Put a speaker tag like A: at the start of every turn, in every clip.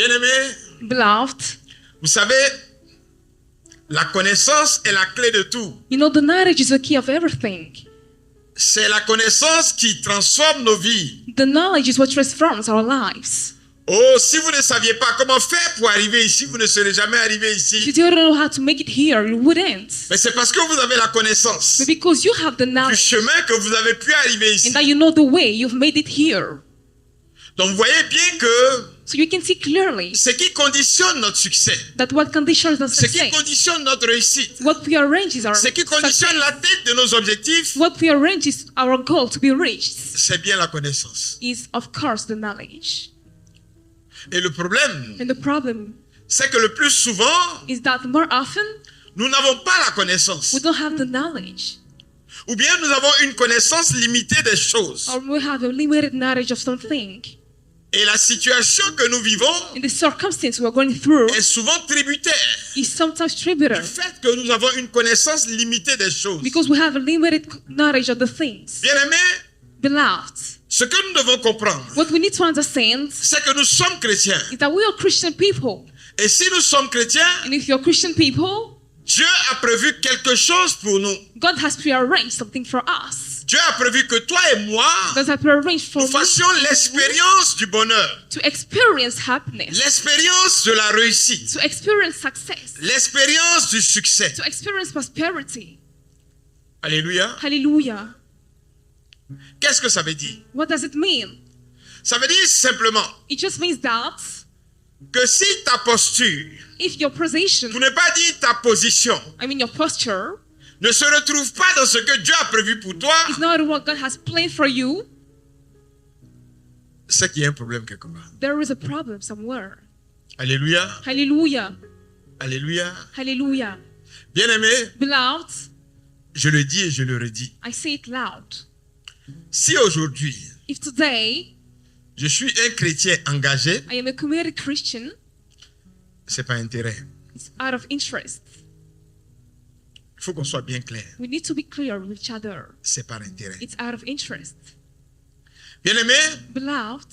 A: Bien-aimés,
B: Beloved,
A: vous savez, la connaissance est la clé de tout.
B: you know the knowledge is the key of everything.
A: C'est la connaissance qui transforme nos vies.
B: The knowledge is what transforms our lives.
A: Oh, si vous ne saviez pas comment faire pour arriver ici, vous ne serez jamais arrivé
B: If
A: ici.
B: you didn't know how to make it here, you wouldn't.
A: Mais c'est parce que vous avez la connaissance
B: But because you have the
A: du
B: knowledge
A: chemin que vous avez pu arriver ici.
B: and that you know the way, you've made it here.
A: Donc vous voyez bien que
B: So you can see clearly
A: ce qui conditionne notre succès,
B: that what conditions the
A: ce qui
B: success,
A: conditionne notre réussite,
B: what prearranges our
A: ce qui conditionne
B: success,
A: l'atteinte de nos objectifs,
B: what prearranges our goal to be reached
A: c'est bien la connaissance.
B: is of course the knowledge.
A: Et le problème,
B: And the problem
A: c'est que le plus souvent,
B: is that more often
A: nous n'avons pas la connaissance.
B: we don't have the knowledge,
A: Ou bien nous avons une connaissance limitée des choses.
B: or we have a limited knowledge of something.
A: Et la situation que nous vivons
B: And the circumstance we're going through
A: est souvent tributaire
B: is sometimes
A: du
B: tributary
A: fait que nous avons une connaissance limitée des choses.
B: because we have a limited knowledge of the things.
A: Bien-aimés,
B: Beloved,
A: ce que nous devons comprendre,
B: what we need to understand
A: c'est que nous sommes chrétiens.
B: is that we are Christian people.
A: Et si nous sommes chrétiens,
B: And if you're Christian people,
A: Dieu a prévu quelque chose pour nous.
B: God has prearranged something for us.
A: Dieu a prévu que toi et moi,
B: God has prearranged for
A: nous
B: me
A: fassions l'expérience du bonheur,
B: to experience happiness,
A: l'expérience de la réussite,
B: to experience success,
A: l'expérience du succès.
B: to experience prosperity.
A: Alléluia.
B: Hallelujah.
A: Qu'est-ce que ça veut dire?
B: What does it mean?
A: Ça veut dire simplement
B: It just means that
A: que si ta posture,
B: if your position,
A: pour ne pas dire ta position,
B: your posture,
A: ne se retrouve pas dans ce que Dieu a prévu pour toi,
B: is not what God has planned for you,
A: c'est qu'il y a un problème quelque part.
B: there is a problem somewhere.
A: Alléluia.
B: Hallelujah.
A: Alléluia.
B: Hallelujah.
A: Bien-aimé,
B: Beloved,
A: je le dis et je le redis.
B: I say it loud.
A: Si aujourd'hui,
B: If today
A: je suis un chrétien engagé,
B: I am a committed Christian,
A: c'est pas intérêt.
B: it's out of interest.
A: Il faut qu'on soit bien clair.
B: We need to be clear with each other.
A: C'est par intérêt.
B: It's out of interest.
A: Bien-aimé,
B: Beloved,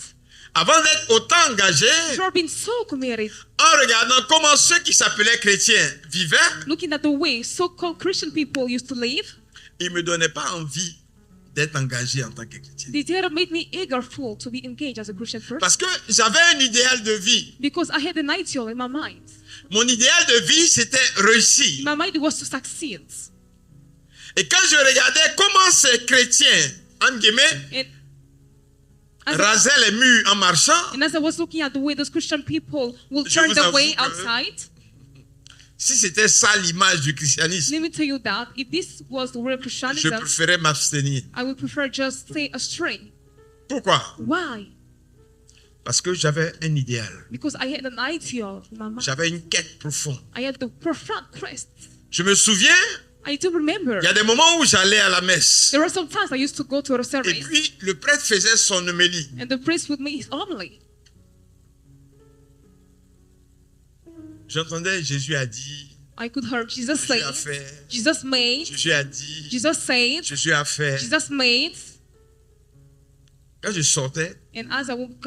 A: avant d'être autant engagé,
B: you are being so committed,
A: en regardant comment ceux qui s'appelaient chrétiens vivaient,
B: looking at the way so-called Christian people used to live,
A: ils ne me donnaient pas envie d'être engagé en tant que chrétien.
B: they did made me eagerful to be engaged as a Christian person
A: Parce que j'avais un idéal de vie.
B: because I had an ideal in my mind.
A: Mon idéal de vie, c'était réussir.
B: My mind was to succeed.
A: Et quand je regardais comment ces chrétiens, entre guillemets,
B: And
A: rasaient les murs en marchant,
B: as I was looking at the way those Christian people will
A: Je
B: turn
A: vous
B: their way
A: avoue que-
B: outside,
A: si c'était ça l'image du christianisme,
B: let me tell you that if this was the real
A: je
B: Christianism,
A: préférais m'abstenir.
B: I would prefer just stay astray.
A: Pourquoi?
B: Why?
A: Parce que j'avais un idéal.
B: Because I had an ideal in my mind.
A: J'avais une quête profonde.
B: I had the perfect quest.
A: Je me souviens,
B: I do remember.
A: il y a des moments où j'allais à la messe.
B: There were some times I used to go to a
A: Et
B: service
A: puis, le prêtre faisait son homélie.
B: and the priest would make his homily.
A: J'entendais Jésus a dit,
B: I could hear Jesus say,
A: Jésus a fait,
B: Jesus made,
A: Jésus a dit,
B: Jesus said,
A: Jésus a fait.
B: Jesus made.
A: Quand je sortais,
B: And as I would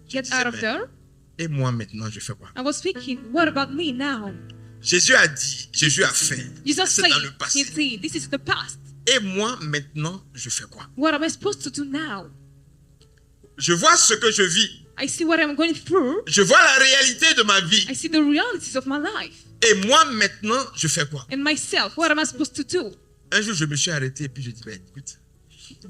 B: get out of there,
A: et moi maintenant, je fais quoi?
B: I was thinking, what about me now?
A: Jésus a dit, Jésus a fait.
B: Jesus
A: C'est
B: said,
A: dans le
B: he
A: passé.
B: did. This is the past.
A: Et moi maintenant, je fais quoi?
B: What am I supposed to do now?
A: Je vois ce que je vis.
B: I see what I'm going through.
A: Je vois la réalité de ma vie.
B: I see the realities of my life.
A: Et moi maintenant, je fais quoi?
B: And myself, what am I supposed to do?
A: Un jour, je me suis arrêté et puis je dis, ben, écoute,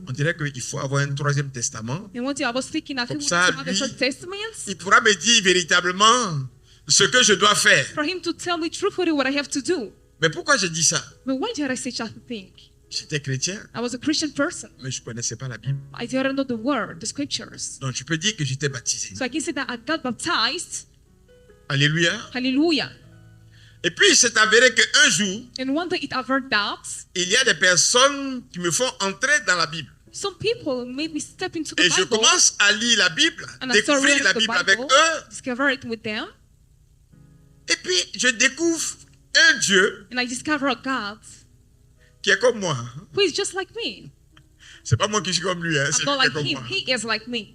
A: on dirait qu'il faut avoir un troisième testament.
B: And one day I was thinking, I think we need
A: ça,
B: to have a
A: lui-
B: third testament
A: Il pourra me dire véritablement ce que je dois faire.
B: for him to tell me truthfully what I have to do.
A: Mais pourquoi je dis ça?
B: But why did I say such a thing?
A: J'étais chrétien,
B: I was a Christian person.
A: mais je ne connaissais pas la Bible.
B: I didn't know the word, the scriptures.
A: Donc, je peux dire que j'étais baptisé.
B: So I can say that I got baptized.
A: Alléluia.
B: Hallelujah.
A: Et puis, il s'est avéré qu'un jour,
B: And one day it occurred that
A: il y a des personnes qui me font entrer dans la Bible.
B: some people made me step into the
A: Et je
B: Bible
A: commence à lire la Bible,
B: and I started
A: découvrir
B: reading
A: la
B: the
A: Bible avec
B: Bible,
A: eux.
B: discover it with them,
A: Et puis, je découvre un Dieu
B: and I discover a God
A: qui est comme moi.
B: who is just like me.
A: C'est pas moi qui suis comme lui, hein, c'est
B: I'm not
A: lui qui est
B: like
A: comme
B: him.
A: moi.
B: He is like me.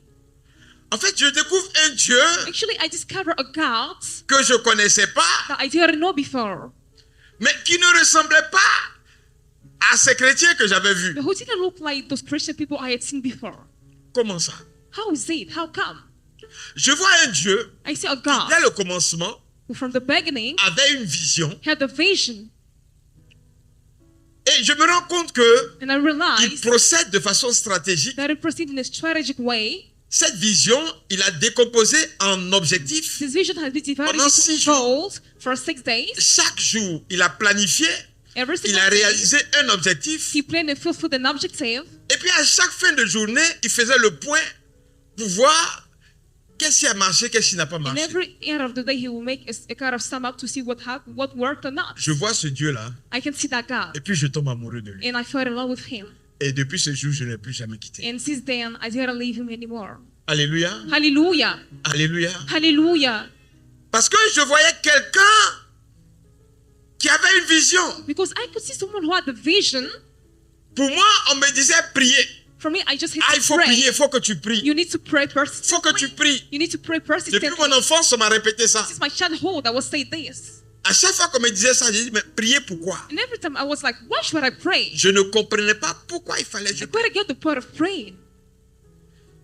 A: En fait, je découvre un Dieu
B: Actually, I discovered a God
A: que je ne connaissais pas,
B: that I didn't know before,
A: mais qui ne ressemblait pas à ces chrétiens que j'avais vus.
B: but who didn't look like those Christian people I had seen before.
A: Comment ça?
B: How is it? How come?
A: Je vois un Dieu
B: I see a
A: qui,
B: God
A: dès le commencement,
B: who from the beginning
A: avait une vision.
B: had a vision,
A: Et je me rends compte que
B: and I
A: il
B: realized
A: procède de façon stratégique.
B: that it proceeded in a strategic way.
A: Cette vision, il a décomposé en objectifs.
B: This vision has been divided
A: Pendant
B: into
A: 6 jours.
B: goals for 6 days.
A: Chaque jour, il a planifié,
B: Every
A: il
B: single
A: a
B: day,
A: réalisé un objectif.
B: he planned and fulfilled an objective.
A: Et puis à chaque fin de journée, il faisait le point pour voir qu'est-ce qui a marché, qu'est-ce qui n'a pas
B: And
A: marché.
B: every end of the day, he will make a kind of sum up to see what happened, what worked or not.
A: Je vois ce Dieu-là
B: I can see that God,
A: et puis je tombe amoureux de lui.
B: and I fell in love with him.
A: Et depuis ce jour, je ne l'ai plus jamais quitté.
B: And since then, I didn't leave him anymore.
A: Alléluia.
B: Hallelujah!
A: Alléluia.
B: Hallelujah!
A: Parce que je voyais quelqu'un qui avait une vision.
B: Because I could see someone who had the vision.
A: Pour moi, on me disait prier.
B: For me, I just had
A: Ah,
B: to
A: il faut
B: pray.
A: prier, il faut que tu pries.
B: You need to pray
A: Il faut que tu
B: persistently.
A: pries.
B: You need to pray
A: Depuis
B: persistently.
A: mon enfance, on m'a répété ça.
B: Since my childhood, I would say this.
A: À chaque fois qu'on me disait ça, j'ai dit, mais prier pourquoi?
B: And every time I was like, why should I pray?
A: Je ne comprenais pas pourquoi il fallait que je
B: I
A: prie.
B: couldn't get the point of praying.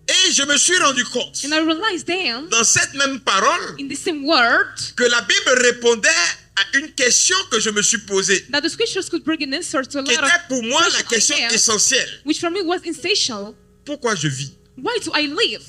A: Et je me suis rendu compte,
B: And I realized then,
A: dans cette même parole,
B: in the same word,
A: que la Bible répondait à une question que je me suis posée,
B: that the scriptures could bring an answer to a
A: qui
B: lot
A: était
B: of
A: pour moi la question
B: questions I had,
A: essentielle.
B: which for me was essential.
A: Pourquoi je vis?
B: Why do I live?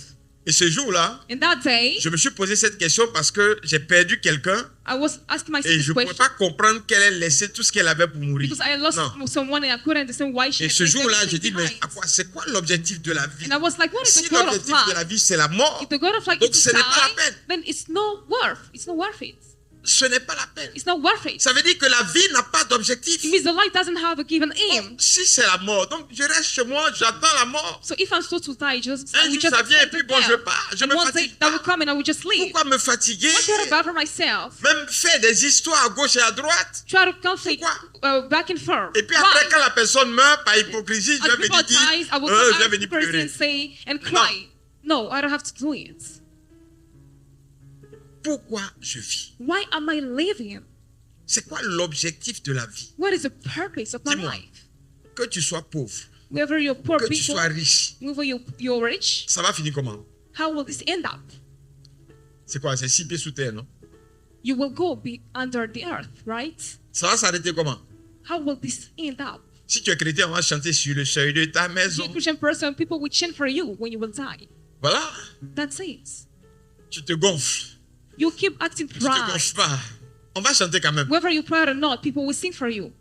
A: Et ce jour-là,
B: And that day,
A: je me suis posé cette question parce que j'ai perdu quelqu'un
B: I was asking myself
A: et
B: this
A: je ne pouvais
B: question
A: pas comprendre qu'elle ait laissé tout ce qu'elle avait pour mourir.
B: because I lost
A: Non.
B: someone and I couldn't understand why she
A: Et
B: had
A: ce
B: left
A: jour-là, j'ai
B: everything
A: dit, mais
B: behind.
A: à quoi, c'est quoi l'objectif de la vie?
B: And I was like, what is
A: Si
B: the goal of
A: l'objectif de la
B: life?
A: vie, c'est la mort,
B: If the goal of life
A: donc
B: is
A: ce
B: to
A: n'est pas la
B: die,
A: peine.
B: then it's no worth. It's not worth it.
A: Ce n'est pas la peine.
B: It's not worth it.
A: Ça veut dire que la vie n'a pas d'objectif.
B: It means the life doesn't have a given aim.
A: Donc, si c'est la mort, donc je reste chez moi, j'attends la mort.
B: So if I'm supposed to die, just
A: Un
B: I will
A: jour
B: just
A: ça vient et
B: accept
A: puis
B: the
A: bon, je
B: death.
A: pars. Je
B: And
A: me
B: one
A: fatigue
B: day that will
A: pas.
B: come and I will just leave.
A: Pourquoi me fatiguer?
B: Why should I bother myself?
A: Même faire des histoires à gauche et à droite.
B: Try to conflict
A: Pourquoi?
B: back and forth.
A: Et puis après,
B: Why?
A: quand la personne meurt par hypocrisie, je
B: As
A: vais
B: people
A: venir dire,
B: dies, I will
A: je
B: come
A: vais
B: out
A: venir
B: to the person
A: pleurer.
B: and say and cry. No, I don't have to do it.
A: Pourquoi je vis?
B: Why am I living?
A: C'est quoi l'objectif de la vie?
B: What is the purpose of my
A: Dis-moi.
B: life?
A: Que tu sois pauvre,
B: Whether you're poor
A: que tu
B: people,
A: sois riche,
B: whether you're rich,
A: ça va finir comment?
B: how will this end up?
A: C'est quoi? C'est 6 pieds sous terre, non?
B: You will go be under the earth, right?
A: Ça va s'arrêter comment?
B: How will this end up?
A: Si tu es chrétien, on va chanter sur le seuil de ta
B: If
A: maison.
B: you're a Christian person, people will chant for you when you will die.
A: Voilà.
B: That's it.
A: Tu te gonfles.
B: You keep acting
A: Tu te
B: proud.
A: gonfles pas. On va chanter quand même.
B: Whether you're proud or not, people will sing for you.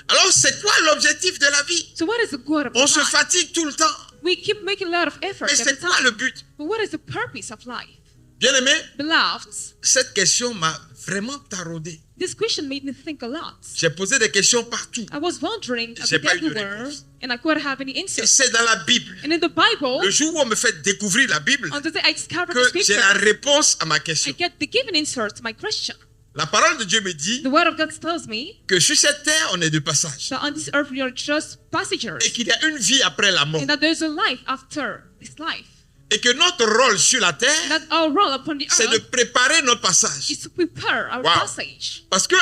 A: Alors, c'est quoi l'objectif de la vie?
B: So what is the goal of
A: On se
B: life?
A: fatigue tout le temps.
B: We keep making a lot of effort
A: Mais
B: every
A: c'est quoi le
B: time.
A: but?
B: But what is the purpose of life?
A: Bien-aimé,
B: Beloved,
A: cette question m'a vraiment taraudé.
B: this question made me think a lot.
A: J'ai posé des questions partout.
B: I was wondering
A: J'ai
B: about
A: pas eu de
B: everywhere,
A: réponse.
B: and I couldn't have any
A: Et
B: answers.
A: c'est dans la Bible.
B: And in the Bible,
A: Le jour où on me fait découvrir la Bible,
B: on the day I discovered
A: que
B: the
A: j'ai
B: scripture,
A: la réponse à ma
B: I
A: question.
B: get the given answer to my question.
A: La parole de Dieu me dit
B: The word of God tells me
A: que sur cette terre, on est de passage.
B: that on this earth we are just passengers,
A: Et qu'il y a une vie après la mort.
B: and that there's a life after this life.
A: Et que notre rôle sur la terre,
B: That our role upon the
A: c'est de
B: earth
A: préparer notre passage.
B: is to prepare our
A: Wow.
B: passage.
A: Parce que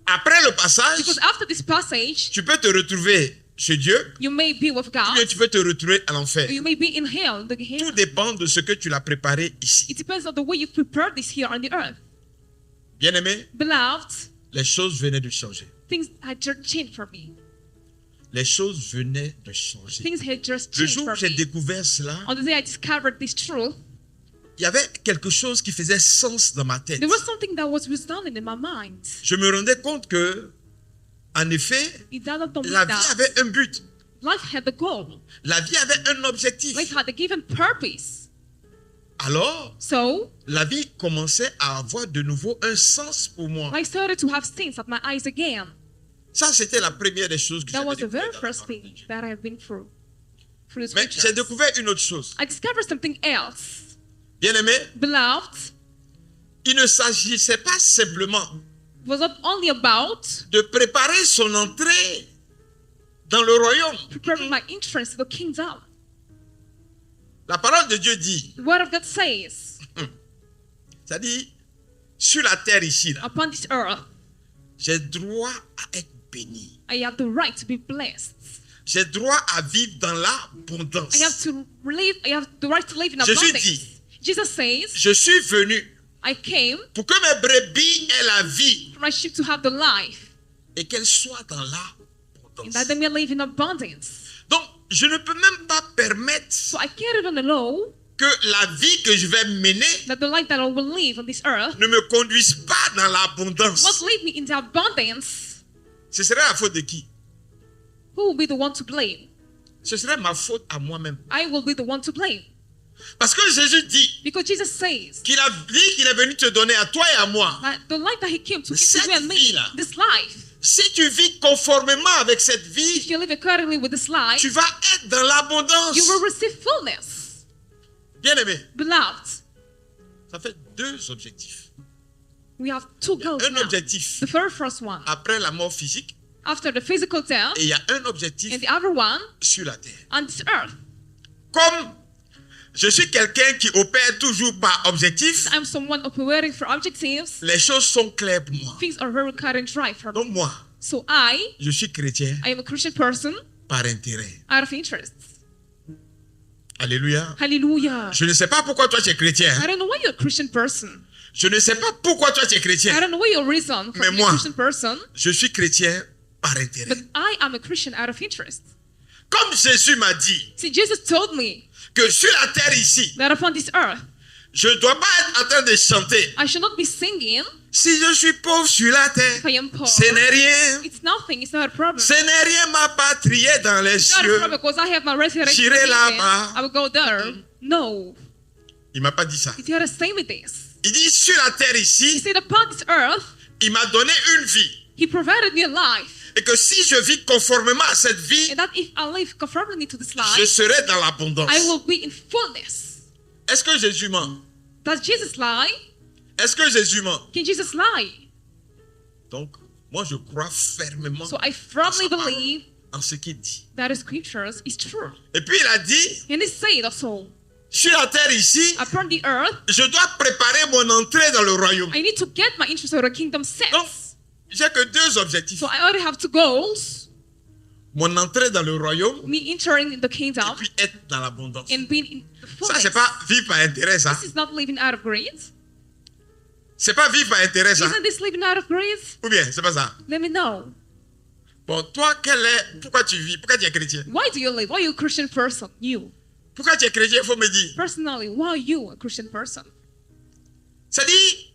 A: après le passage,
B: Because after this passage,
A: tu peux te retrouver chez Dieu,
B: you may be with
A: ou
B: God,
A: bien tu peux te retrouver à l'enfer.
B: or you may be in hell, the
A: Tout
B: Gehenna.
A: dépend de ce que tu l'as préparé ici.
B: It depends on the way you prepare this here on the earth.
A: Bien-aimé,
B: Beloved,
A: les choses venaient de changer.
B: things had just changed for me.
A: Les choses venaient de changer.
B: Things had just
A: Le
B: changed
A: jour
B: for
A: où j'ai
B: me.
A: découvert cela,
B: On the day I discovered this truth,
A: il y avait quelque chose qui faisait sens dans ma tête.
B: there was something that was resounding in my mind.
A: Je me rendais compte que, en effet,
B: It dawned on me
A: la vie
B: that
A: avait un but.
B: life had a goal.
A: La vie avait un objectif.
B: Life had a given purpose.
A: Alors,
B: So
A: la vie commençait à avoir de nouveau un sens pour moi.
B: I started to have things at my eyes again.
A: Ça, c'était la première des choses que
B: That
A: j'avais
B: was the
A: découvert
B: very
A: dans la
B: first
A: parole de
B: thing
A: Dieu.
B: that I've been through the
A: Mais
B: scriptures.
A: j'ai découvert une autre chose.
B: I discovered something else.
A: Bien-aimé,
B: Beloved,
A: il ne s'agissait pas simplement
B: it was not only about
A: de préparer son entrée dans le royaume.
B: preparing my entrance to the kingdom.
A: La parole de Dieu dit,
B: The word of God says,
A: ça dit, sur la terre ici, là,
B: upon this earth,
A: j'ai droit à être béni.
B: I have the right to be blessed.
A: J'ai droit à vivre dans l'abondance.
B: I have the right to live in
A: Jésus
B: abundance.
A: dit,
B: Jesus says,
A: je suis venu
B: I came
A: pour que mes brebis aient la vie
B: for my sheep to have the life,
A: et qu'elles soient dans
B: and
A: l'abondance.
B: that they may live in abundance.
A: Donc, je ne peux même pas permettre
B: So I can't even allow
A: que la vie que je vais mener
B: that the life that I will live on this earth
A: ne me conduise pas dans
B: will
A: l'abondance.
B: lead me into abundance.
A: Ce serait la faute de qui?
B: Who will be the one to blame?
A: Ce serait ma faute à moi-même.
B: I will be the one to blame.
A: Parce que Jésus dit
B: Because Jesus says
A: qu'il a dit qu'il est venu te donner à toi et à moi.
B: that the life that he came to
A: Mais
B: give to
A: cette
B: you and me,
A: vie-là,
B: this life,
A: si tu vis conformément avec cette
B: if
A: vie,
B: you live accordingly with this life,
A: tu vas être dans l'abondance.
B: you will receive fullness.
A: Bien-aimé,
B: Beloved,
A: ça fait deux objectifs.
B: we have two goals
A: Un
B: now.
A: objectif
B: The very first one,
A: après la mort physique
B: after the physical death,
A: et il y a un objectif
B: and the other one
A: sur la terre.
B: on this earth.
A: Comme je suis quelqu'un qui opère toujours par objectif,
B: I'm someone operating for objectives.
A: les choses sont claires pour moi.
B: Things are very cut and dry for me.
A: Donc moi,
B: So
A: je suis chrétien
B: I am a Christian person
A: par intérêt.
B: out of interest.
A: Alléluia.
B: Hallelujah.
A: Je ne sais pas pourquoi toi tu es chrétien.
B: I don't know why you're a Christian person.
A: Je ne sais pas pourquoi toi tu es
B: I
A: chrétien.
B: don't know what your reason for
A: Mais
B: being
A: moi,
B: a Christian person,
A: Je suis chrétien par intérêt.
B: but I am a Christian out of interest.
A: Comme Jésus m'a dit
B: See, Jesus told me
A: que sur la terre ici,
B: that upon this earth,
A: je ne dois pas être en train de chanter.
B: I should not be singing
A: Si je suis pauvre sur la terre,
B: if I am poor.
A: ce n'est rien.
B: It's nothing. It's not a problem.
A: Ce n'est rien, ma patrie est dans les
B: It's not a
A: cieux.
B: problem because I have my resurrection.
A: J'irai
B: in heaven.
A: là-bas.
B: I will go there. No.
A: Il m'a pas dit ça.
B: It's got to say with this.
A: Il dit sur la terre
B: He
A: ici,
B: said upon this earth,
A: il m'a donné une vie.
B: he provided me a life.
A: Et que si je vis conformément à cette vie,
B: And that if I live conformably to this
A: je
B: life,
A: serai dans l'abondance.
B: I will be in fullness.
A: Est-ce que Jésus ment?
B: Does Jesus lie?
A: Est-ce que Jésus ment?
B: Can Jesus lie?
A: Donc, moi je crois fermement
B: So I
A: en
B: firmly
A: sa parole,
B: believe
A: en ce qu'il dit.
B: that the scriptures is true.
A: Et puis il a dit,
B: And he said also,
A: sur la terre ici,
B: upon the earth,
A: je dois préparer mon entrée dans le royaume.
B: I need to get my interest of the kingdom
A: Donc,
B: set.
A: j'ai que deux objectifs.
B: So I already have two goals.
A: Mon entrée dans le royaume
B: Me entering in the
A: et
B: kingdom
A: puis être dans l'abondance.
B: and being in the
A: Ça,
B: fullness.
A: c'est pas vivre par intérêt, ça.
B: This is not living out of greed.
A: C'est pas vivre par intérêt, ça.
B: Isn't this living out of greed?
A: Ou bien, c'est pas ça.
B: Let me know.
A: Bon, toi, pourquoi tu vis? Pourquoi tu es chrétien?
B: Why do you live? Why are you a Christian person? You.
A: Pourquoi tu es chrétien? Il faut me dire.
B: Personally, why are you a Christian person?
A: C'est-à-dire,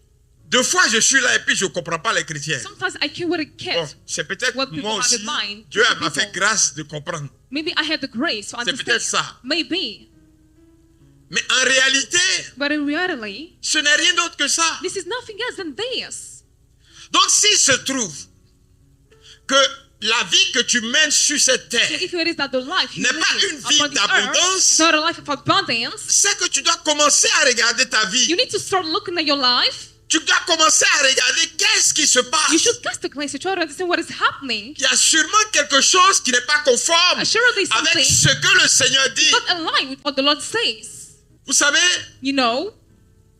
A: deux fois je suis là et puis je ne comprends pas les chrétiens.
B: Sometimes I can't really
A: Bon,
B: catch.
A: c'est peut-être
B: What people
A: moi
B: have
A: aussi.
B: in mind,
A: Dieu
B: people.
A: m'a fait grâce de comprendre.
B: Maybe I had the grace to
A: C'est peut-être
B: understand.
A: ça.
B: Maybe.
A: Mais en réalité,
B: But in reality,
A: ce n'est rien d'autre que ça.
B: this is nothing else than this.
A: Donc, s'il se trouve que la vie que tu mènes sur cette
B: So
A: terre,
B: if it is that the life you
A: N'est pas
B: live
A: une vie
B: upon the earth,
A: d'abondance.
B: not a life of abundance,
A: c'est que tu dois commencer à regarder ta vie.
B: you need to start looking at your life.
A: Tu dois commencer à regarder qu'est-ce qui se
B: You
A: passe.
B: should cast a glance to try to understand what is happening.
A: Il y a sûrement quelque chose qui n'est pas conforme
B: Assuredly
A: avec
B: something
A: ce que le Seigneur dit.
B: not aligned with what the Lord says.
A: Vous savez,
B: You know,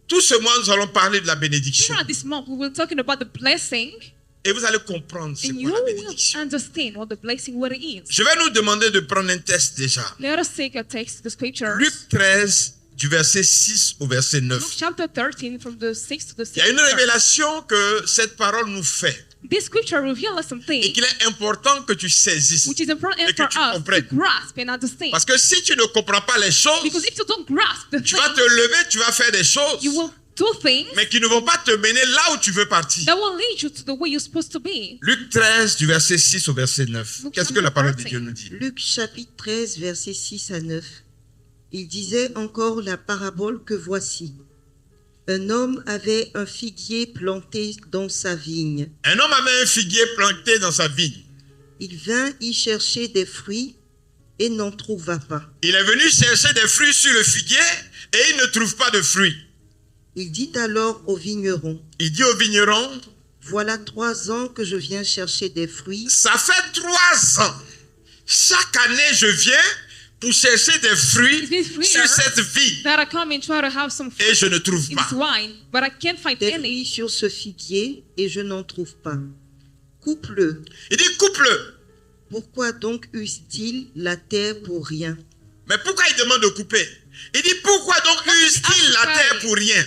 A: tout ce mois, nous allons parler de la bénédiction.
B: here at this month we will talking about the blessing,
A: Et vous allez comprendre c'est
B: and
A: quoi
B: you
A: la
B: will
A: bénédiction.
B: understand what the blessing what it is.
A: Je vais nous demander de prendre un test déjà.
B: Let us take a text to the scriptures.
A: Luc 13, du verset 6 au verset 9.
B: Luke chapter 13 from the 6th to the
A: Il y a
B: 7th.
A: une révélation que cette parole nous fait
B: This scripture reveals us
A: et
B: something
A: qu'il est important que tu saisisses.
B: which is important
A: Et que
B: for
A: tu
B: us to
A: comprennes.
B: grasp and understand.
A: Parce que si tu ne comprends pas les choses,
B: Because if you don't grasp the
A: tu vas
B: thing,
A: te lever, tu vas faire des choses,
B: you will do things
A: mais qui ne vont pas te mener là où tu veux partir.
B: that will lead you to the way you're supposed to be.
A: Luc 13, du verset 6 au verset 9.
B: Luc
A: Qu'est-ce que la parole de
B: chapter
A: Dieu nous dit?
C: Luc chapitre 13, versets 6 à 9. Il disait encore la parabole que voici. Un homme avait un figuier planté dans sa vigne.
A: Un homme avait un figuier planté dans sa vigne.
C: Il vint y chercher des fruits et n'en trouva pas.
A: Il est venu chercher des fruits sur le figuier et il ne trouve pas de fruits.
C: Il dit alors au vigneron,
A: Il dit au vigneron,
C: voilà 3 ans que je viens chercher des fruits
A: ça fait 3 ans. Chaque année, je viens pour chercher des fruits
B: It's been fruits
A: sur cette vie
B: that I come and try to have some
A: et
B: fruit
A: je ne trouve
B: in
A: pas.
B: this wine, but I can't find
C: Des
B: any.
C: fruits sur ce figuier et je n'en trouve pas. Coupe-le.
A: Il dit coupe-le.
C: Pourquoi donc use-t-il la terre pour rien?
A: Mais pourquoi il demande de couper? Il dit pourquoi donc use-t-il la terre pour rien?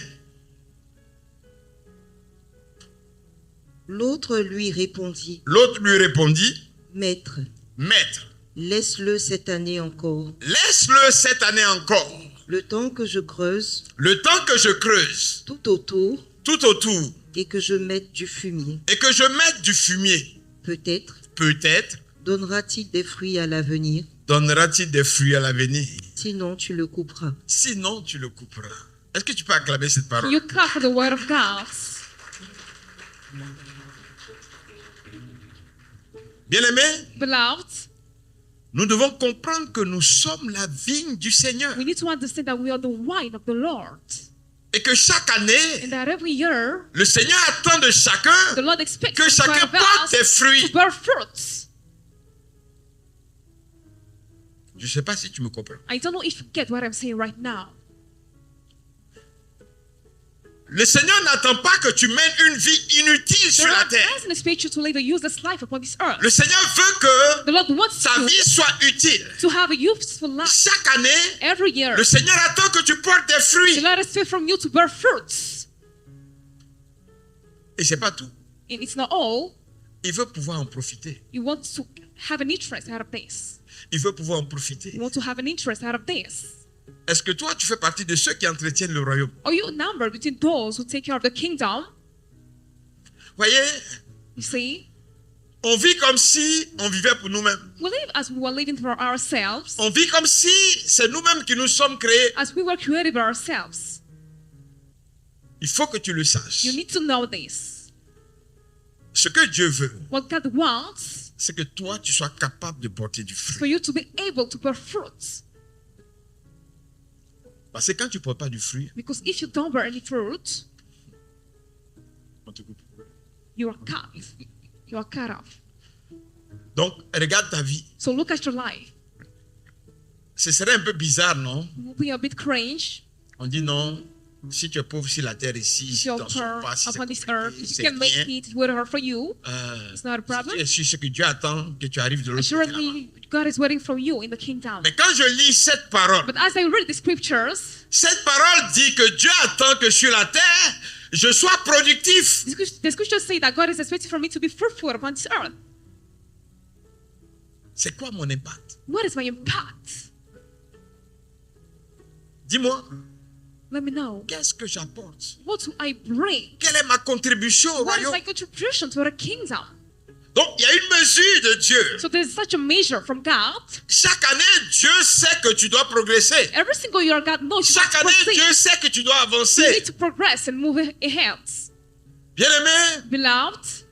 C: L'autre lui répondit,
A: L'autre lui répondit,
C: Maître,
A: Maître,
C: laisse-le cette année encore,
A: laisse-le cette année encore,
C: le temps que je creuse
A: le temps que je creuse
C: tout autour
A: tout autour
C: et que je mette du fumier.
A: et que je mette du fumier.
C: Peut-être
A: Peut-être
C: donnera-t-il des fruits à l'avenir,
A: donnera-t-il des fruits à l'avenir.
C: sinon tu le couperas.
A: Sinon, tu le couperas. Est-ce que tu peux acclamer cette parole?
B: You clap for the word of God.
A: Bien-aimé,
B: Beloved,
A: nous devons comprendre que nous sommes la vigne du Seigneur
B: we need to understand that we are the wine of the Lord.
A: et que chaque année,
B: And that every year,
A: le Seigneur attend de
B: the
A: chacun
B: Lord expects
A: que
B: each one
A: chacun
B: of
A: porte des
B: us
A: fruits.
B: to bear fruits.
A: Je ne sais pas si tu me comprends.
B: I don't know if you get what I'm saying right now.
A: Le Seigneur n'attend pas que tu mènes une vie inutile
B: The
A: sur la
B: Lord
A: terre.
B: doesn't expect you to lead a useless life upon this earth.
A: Le Seigneur veut que
B: The Lord wants
A: ta
B: you
A: vie soit utile.
B: to have a useful life.
A: Chaque année,
B: Every year,
A: le Seigneur attend que tu portes des
B: the
A: fruits.
B: Lord expects from you to bear fruits.
A: Et c'est pas tout.
B: And it's not all.
A: Il veut pouvoir en profiter.
B: You want to have an interest out of this.
A: Il veut pouvoir en profiter.
B: You want to have an interest out of this.
A: Est-ce que toi, tu fais partie de ceux qui entretiennent le royaume?
B: Are you numbered between those who take care of the kingdom?
A: Voyez,
B: You see,
A: on vit comme si on vivait pour nous-mêmes.
B: we live as we were living for ourselves,
A: On vit comme si c'est nous-mêmes qui nous sommes créés.
B: as we were created by ourselves.
A: Il faut que tu le saches.
B: You need to know this.
A: Ce que Dieu veut,
B: What God wants
A: c'est que toi, tu sois capable de porter du
B: is
A: fruit.
B: for you to be able to bear fruits.
A: Parce que quand tu ne portes pas du fruit,
B: Because if you don't bear any fruit,
A: on te coupe.
B: you are cut. You are cut off.
A: Donc, regarde ta vie.
B: So look at your life.
A: Ce serait un peu bizarre, non?
B: It will be a bit cringe
A: On dit non, si tu es pauvre sur la terre ici,
B: if
A: si
B: you're
A: tu n'en sors
B: poor
A: pas, si
B: upon this
A: c'est
B: earth.
A: compliqué,
B: If you
A: c'est
B: can make
A: rien.
B: it, whatever for you, it's not a
A: Tu
B: problem.
A: es sûr ce que Dieu attend, que tu arrives de l'autre côté là-bas.
B: Assuredly, God is waiting for you in the kingdom.
A: Mais quand je lis cette parole,
B: But as I read the scriptures,
A: cette parole dit que Dieu attend que sur la terre, je sois productif.
B: the scriptures say that God is expecting for me to be fruitful upon this earth.
A: C'est quoi mon impact?
B: What is my impact?
A: Dis-moi,
B: Let me know.
A: qu'est-ce que j'apporte?
B: What do I bring?
A: Quelle est ma contribution au
B: What is
A: royaume?
B: my contribution to the kingdom?
A: Donc, il y a une mesure de Dieu.
B: So there's such a measure from God.
A: Chaque année, Dieu sait que tu dois progresser.
B: Every single year, God knows you have
A: Chaque
B: to
A: année,
B: proceed.
A: Dieu sait que tu dois
B: You
A: avancer.
B: need to progress and move ahead.
A: Bien-aimé,
B: Beloved,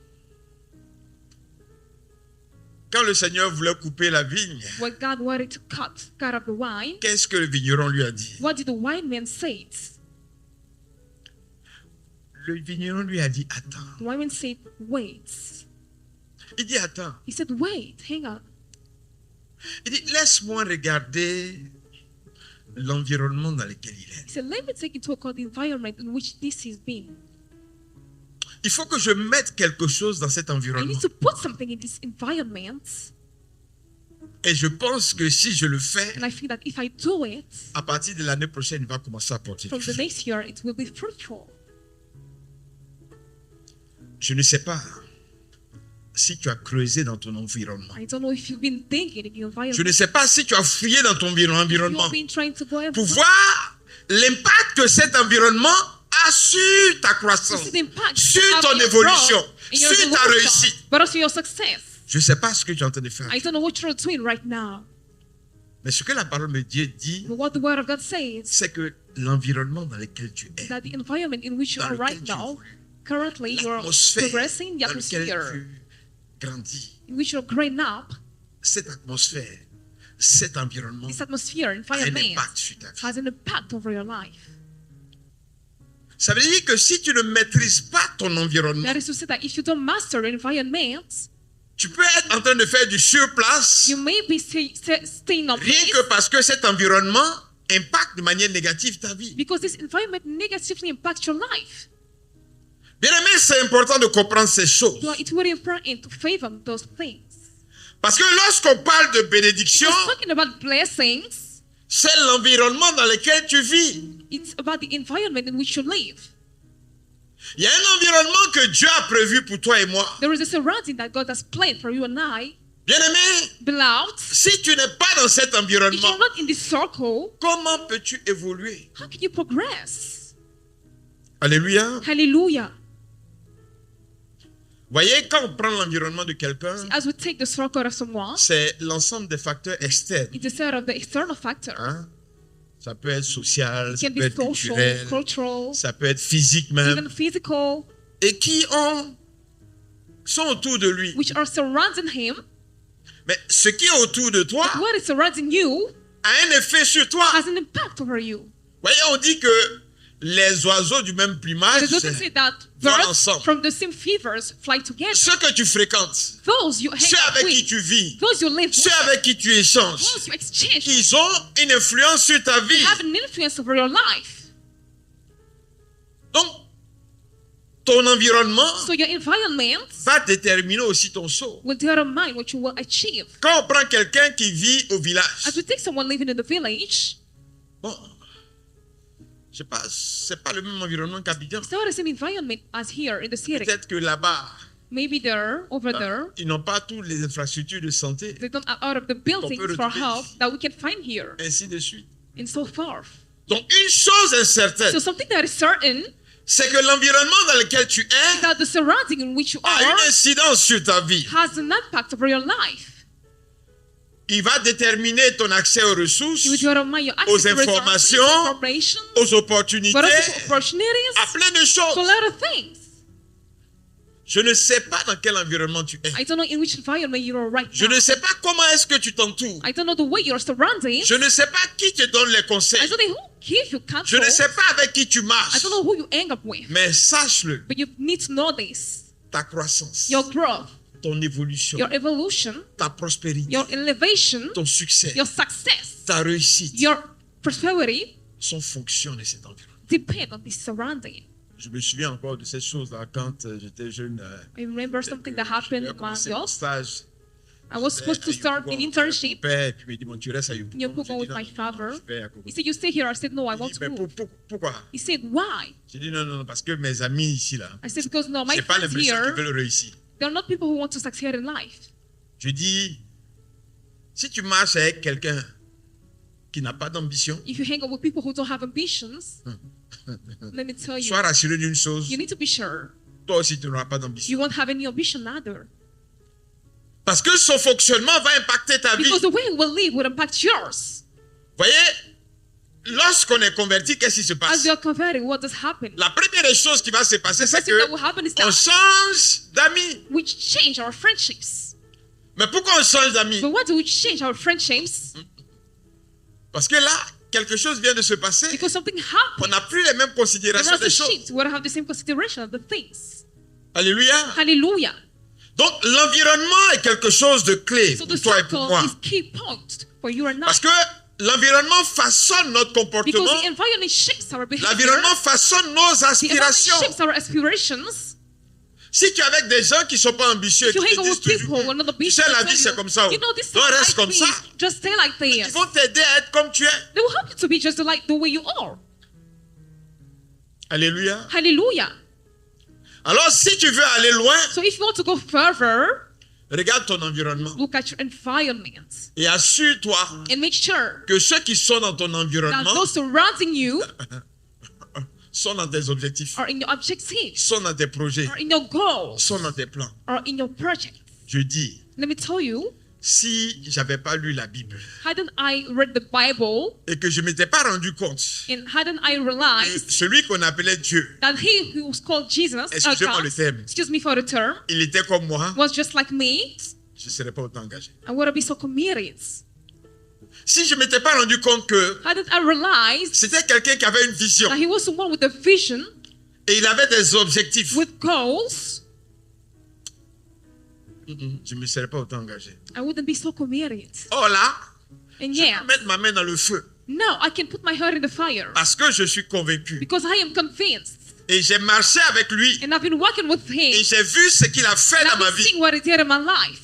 A: quand le Seigneur voulait couper la vigne,
B: when God wanted to cut off the wine,
A: qu'est-ce que le vigneron lui a dit?
B: what did the wineman say?
A: Le vigneron lui a dit, attends.
B: The wineman said, wait.
A: Il dit, attends.
B: He said, wait, hang on.
A: Il dit, laisse-moi regarder l'environnement dans lequel il est.
B: He said, let me take into account the environment in which this has been.
A: Il faut que je mette quelque chose dans cet
B: I
A: environnement.
B: need to put something in this environment.
A: Et je pense que si je le fais,
B: And I think that if I do it,
A: à partir de l'année prochaine, il va commencer à porter
B: from
A: du
B: the
A: fruit.
B: next year, it will be fruitful.
A: Je ne sais pas si tu as creusé dans ton environnement.
B: I don't know if you've been thinking in the environment.
A: Je ne sais pas si tu as fouillé dans ton environnement
B: You've been trying to go
A: pour
B: everywhere.
A: voir l'impact que cet environnement a sur ta
B: To
A: croissance,
B: see the impact
A: sur
B: of
A: ton
B: your
A: évolution,
B: growth in your
A: sur ta
B: evolution,
A: réussite.
B: but also your success.
A: Je ne sais pas ce que tu es en train de faire.
B: I don't know what you're doing right now.
A: Mais ce que la parole de Dieu dit,
B: But what the word of God says,
A: c'est que l'environnement dans lequel tu es,
B: that the environment in which you
A: dans
B: are
A: lequel
B: right
A: tu
B: now,
A: évolues,
B: currently you're
A: l'atmosphère
B: progressing, the
A: dans laquelle
B: atmosphere
A: tu grandis,
B: in which you're growing up,
A: cette atmosphère, cet environnement
B: this atmosphere,
A: a un
B: environment,
A: impact sur ta vie.
B: has an impact over your life.
A: Ça veut dire que si tu ne maîtrises pas ton environnement,
B: That is to say that if you don't master your environment,
A: Tu peux être en train de faire du surplace
B: You may be staying on
A: rien
B: place
A: que parce que cet environnement impacte de manière négative ta vie.
B: because this environment negatively impacts your life.
A: Bien aimé, c'est important de comprendre ces choses.
B: So it's very important to favor those things.
A: Parce que lorsqu'on parle de bénédiction,
B: Because talking about blessings,
A: c'est l'environnement dans lequel tu vis.
B: it's about the environment in which you live.
A: Il y a un environnement que Dieu a prévu pour toi et moi.
B: There is a surrounding that God has planned for you and I.
A: Bien aimé,
B: Beloved,
A: si tu n'es pas dans cet
B: if you're
A: environnement,
B: not in this circle,
A: comment peux-tu évoluer?
B: how can you progress?
A: Alléluia.
B: Hallelujah.
A: Voyez, quand on prend l'environnement de quelqu'un,
B: As we take the circle of someone,
A: c'est l'ensemble des facteurs externes.
B: it's a set of the external factors.
A: Hein? Ça peut être social,
B: It
A: ça
B: can
A: peut
B: be
A: être
B: social,
A: culturel,
B: cultural,
A: ça peut être physique même.
B: even physical,
A: Et qui sont autour de lui.
B: which are surrounding him.
A: Mais ce qui est autour de toi
B: But what is surrounding you
A: a un effet sur toi.
B: has an impact over you.
A: Voyez, on dit que les oiseaux du même plumage,
B: It doesn't say that
A: Vont
B: birds
A: ensemble.
B: from the same fevers fly together.
A: ceux que tu fréquentes,
B: Those you hang
A: ceux
B: out
A: avec qui
B: with,
A: tu vis,
B: those you live
A: ceux
B: with,
A: avec qui tu échanges,
B: those you exchange with,
A: ils ont une influence sur ta vie.
B: have an influence over your life.
A: Donc, ton environnement
B: So your environment
A: va déterminer aussi ton sort.
B: will determine what you will achieve.
A: Quand on prend quelqu'un qui vit au village,
B: As we take someone living in the village,
A: bon, je sais pas, c'est pas le même environnement qu'Abidjan.
B: it's not the same environment as here in the city.
A: Peut-être que là-bas,
B: Maybe there, over there,
A: ils n'ont pas toutes les infrastructures de santé,
B: they don't have out of the buildings for
A: retrouver
B: help
A: ici.
B: that we can find here
A: ainsi de suite.
B: and so forth.
A: Donc, une chose incertaine,
B: So something that is certain
A: c'est que l'environnement dans lequel tu es
B: that the surrounding in which you
A: a
B: are
A: une incidence sur ta vie.
B: has an impact over your life.
A: Il va déterminer ton accès aux ressources,
B: It will determine your
A: aux
B: access to resources,
A: informations,
B: information,
A: aux opportunités,
B: but also opportunities,
A: à plein de
B: to a
A: choses.
B: lot of things.
A: Je ne sais pas dans quel environnement tu es.
B: I don't know in which environment you are right
A: Je
B: now.
A: ne sais pas comment est-ce que tu t'entoures.
B: I don't know the way you are surrounded.
A: Je ne sais pas qui te donne les
B: I
A: conseils.
B: don't know who gives you
A: Je
B: counsel.
A: ne sais pas avec qui tu
B: I
A: marches.
B: don't know who you hang up with.
A: Mais sache-le,
B: But you need to know this.
A: ta croissance,
B: Your growth,
A: ton évolution,
B: your evolution,
A: ta prospérité,
B: your elevation,
A: ton succès,
B: your success,
A: ta réussite
B: your prosperity
A: sont fonction de cet environnement.
B: depend on this surrounding.
A: Je me souviens encore de ces choses-là quand j'étais jeune.
B: I remember something that happened in my
A: mon
B: youth.
A: stage.
B: I was supposed to start an internship
A: Père, puis il me dit, bon, tu restes à
B: in
A: Yopougon.
B: Yopougon with my father.
A: Je vais à Kogo.
B: He said, you stay here. I said, no, I
A: Il
B: want
A: dit,
B: to
A: mais
B: move.
A: pourquoi?
B: He said, why?
A: J'ai dit, non, non, parce que mes amis ici, là,
B: I said, because no, my
A: c'est pas
B: friends
A: l'impression qu'ils
B: here,
A: veulent réussir.
B: they're not people who want to succeed in life.
A: Je dis, si tu marches avec quelqu'un qui n'a pas d'ambition,
B: If you hang out with people who don't have ambitions, let me tell you,
A: sois rassuré d'une chose,
B: you need to be sure
A: toi aussi tu n'auras pas d'ambition.
B: you won't have any ambition either.
A: Parce que son fonctionnement va impacter ta vie.
B: Because the way you will live will impact yours.
A: Voyez, lorsqu'on est converti, qu'est-ce qui se
B: As
A: passe?
B: you are converting, what does happen?
A: La première des choses qui va se passer, c'est
B: First thing that will
A: que
B: happen is
A: on
B: that
A: change d'amis.
B: we change our friendships.
A: Mais pourquoi on change d'amis?
B: But why do we change our friendships?
A: Parce que là, quelque chose vient de se passer.
B: Because something
A: On
B: happened.
A: n'a plus les mêmes
B: There
A: considérations
B: was a
A: des choses.
B: shift. We don't have the same consideration of the things.
A: Alléluia.
B: Hallelujah.
A: Donc, l'environnement est quelque chose de clé
B: So
A: pour
B: the
A: toi et pour
B: circle
A: moi.
B: is key point for you and I.
A: Parce que l'environnement façonne notre
B: Because
A: comportement.
B: the environment shapes our behavior.
A: L'environnement façonne nos
B: The environment
A: aspirations.
B: shapes our aspirations.
A: Si tu es avec des gens qui ne sont pas ambitieux et
B: If you
A: qui
B: hang
A: te
B: out
A: disent
B: with people
A: toujours,
B: who are not
A: tu
B: ambitious,
A: sais, la
B: they
A: vie
B: tell
A: c'est
B: you,
A: comme ça.
B: you know, this is
A: Donc, reste
B: like
A: comme ça.
B: this. Just stay like
A: Ils
B: this.
A: vont t'aider à être comme tu es.
B: They will help you to be just like the way you are.
A: Alléluia.
B: Hallelujah.
A: Alors, si tu veux aller loin,
B: So if you want to go further,
A: regarde ton environnement
B: look at your environment
A: et assure-toi
B: and make sure
A: que ceux qui sont dans ton
B: that
A: environnement
B: those surrounding you
A: sont dans tes objectifs,
B: are in your objectives,
A: sont dans tes projets,
B: are in your goals,
A: sont dans tes plans.
B: are in your projects.
A: Je dis,
B: Let me tell you,
A: si j'avais pas lu la Bible
B: hadn't I read the Bible
A: et que je m'étais pas rendu compte
B: and hadn't I
A: que
B: realized
A: celui qu'on appelait Dieu,
B: that he who was called Jesus,
A: excusez-moi
B: God,
A: le terme,
B: excuse me for the term,
A: il était comme moi,
B: was just like me,
A: je ne serais pas autant engagé.
B: I would have been so committed.
A: Si je m'étais pas rendu compte que
B: Hadn't I realized
A: c'était quelqu'un qui avait une vision
B: that he was someone with a vision,
A: et il avait des objectifs,
B: with goals,
A: Je ne me serais pas autant engagé.
B: I wouldn't be so committed.
A: Or là,
B: And
A: je
B: yet,
A: peux mettre ma main dans le feu
B: now I can put my heart in the fire
A: parce que je suis convaincu.
B: because I am convinced.
A: Et j'ai marché avec lui
B: And I've been working with him.
A: et j'ai vu ce qu'il a fait
B: And
A: dans
B: I've
A: ma
B: been
A: vie.
B: seeing what he did in my life.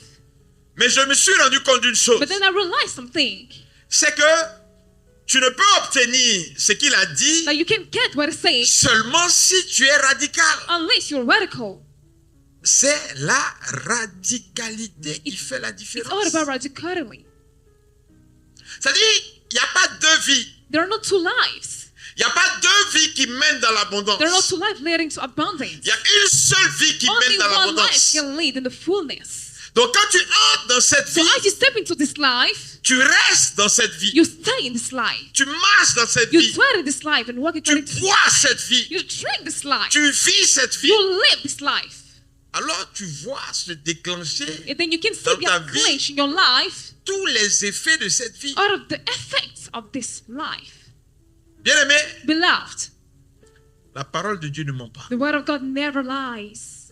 A: Mais je me suis rendu compte d'une chose,
B: But then I realized something.
A: c'est que tu ne peux obtenir ce qu'il a dit
B: That you can get what he says
A: seulement si tu es radical.
B: unless you're radical.
A: C'est la radicalité qui fait la
B: It's all
A: différence.
B: about radicality.
A: C'est-à-dire, il n'y a pas deux vies.
B: There are not two lives.
A: Il n'y a pas deux vies qui mènent dans l'abondance.
B: There are not two lives leading to abundance.
A: Il y a une seule vie qui
B: Only
A: mène dans
B: one life
A: l'abondance.
B: can lead in the fullness.
A: Donc quand tu entres dans cette
B: So
A: vie,
B: as you step into this life,
A: tu restes dans cette vie.
B: you stay in this life.
A: Tu marches dans cette
B: You
A: vie.
B: dwell in this life and walk
A: Tu
B: according to this.
A: bois cette vie.
B: You drink this life.
A: Tu vis cette vie.
B: You live this life.
A: Alors tu vois se déclencher
B: And then you can see
A: Dans
B: the
A: ta vie.
B: accomplish in your life
A: tous les effets de cette vie.
B: out of the effects of this life.
A: Bien-aimé,
B: Beloved,
A: la parole de Dieu ne ment pas.
B: the word of God never lies.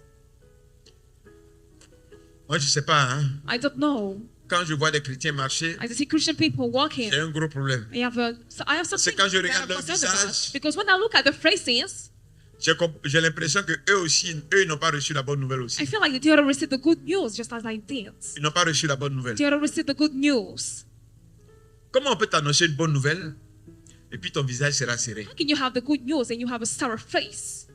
A: Moi, je ne sais pas, hein.
B: I don't know.
A: Quand je vois des chrétiens marcher,
B: I see Christian people walking.
A: j'ai un gros problème.
B: I have something
A: quand je
B: that
A: regarde
B: I'm
A: leur
B: concerned about.
A: visage,
B: Because when I look at the faces,
A: J'ai l'impression que eux aussi, eux, ils n'ont pas reçu la bonne nouvelle aussi.
B: I feel like they already received the good news just as I did.
A: Ils n'ont pas reçu la bonne nouvelle.
B: They already received the good news.
A: Comment on peut t'annoncer une bonne nouvelle et puis ton visage sera serré?
B: How can you have the good news and you have a sour face?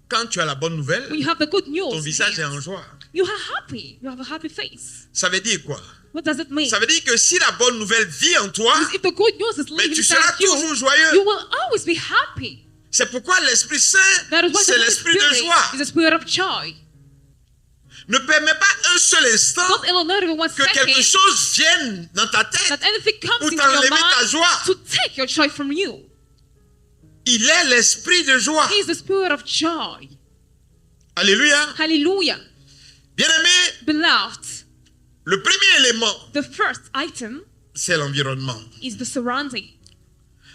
A: Quand tu as la bonne nouvelle,
B: When you have the good news,
A: ton visage est
B: yes,
A: en joie.
B: you are happy. You have a happy face.
A: Ça veut dire quoi?
B: What does it mean?
A: Ça veut dire que si la bonne nouvelle vit en toi,
B: Because if the good news is
A: mais
B: living
A: tu
B: inside
A: seras
B: of you,
A: toujours joyeux.
B: you will always be happy.
A: C'est pourquoi l'Esprit Saint,
B: That is why
A: c'est
B: the Holy
A: l'esprit de
B: Spirit
A: joie.
B: is a spirit of joy.
A: Ne permets pas un seul instant
B: Don't allow not even one
A: que quelque
B: second
A: chose vienne dans ta
B: that
A: tête
B: anything comes
A: pour
B: into your
A: t'enlever ta
B: mind
A: joie.
B: to take your joy from you.
A: Il est l'esprit de joie.
B: He is the spirit of joy.
A: Alléluia.
B: Hallelujah.
A: Bien-aimé,
B: Beloved,
A: le premier élément,
B: the first item
A: c'est l'environnement.
B: is the surrounding.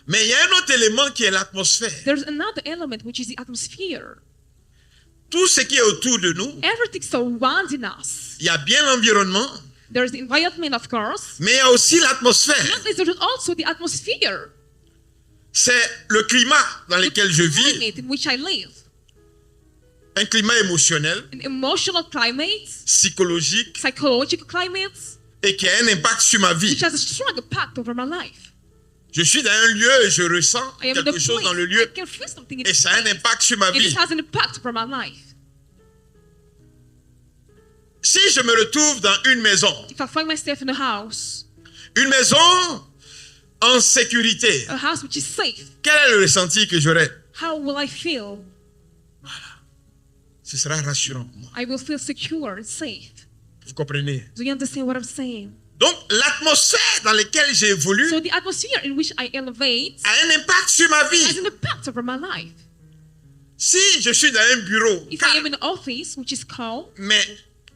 A: Mais il y a un autre élément qui est l'atmosphère.
B: There's another element which is the atmosphere.
A: Tout ce qui est autour de nous,
B: Everything surrounding us.
A: il y a bien l'environnement,
B: There's the environment, of course.
A: mais il y a aussi l'atmosphère.
B: But there's also the atmosphere.
A: C'est le climat dans lequel je
B: The
A: vis,
B: climate in which I live.
A: un climat émotionnel,
B: An emotional climate,
A: psychologique,
B: psychological climate,
A: et qui a un impact sur ma vie.
B: which has a strong impact over my life.
A: Je suis dans un lieu et je ressens
B: I am in
A: quelque
B: the
A: chose
B: place,
A: dans le
B: I
A: lieu,
B: can feel something in
A: et
B: this
A: ça a un
B: place,
A: impact sur ma
B: and it
A: vie.
B: has an impact over my life.
A: Si je me retrouve dans une maison
B: If I find myself in a house
A: en sécurité,
B: a house which is safe,
A: quel est le ressenti que j'aurai?
B: how will I feel?
A: Ce sera rassurant pour moi.
B: I will feel secure and safe.
A: Vous comprenez?
B: Do you understand what I'm saying?
A: Donc, l'atmosphère dans laquelle j'évolue
B: So the atmosphere in which I elevate
A: a un impact sur ma
B: has
A: vie.
B: an impact over my life.
A: Si je suis dans un bureau
B: If I am
A: calme,
B: in an office which is calm,
A: mais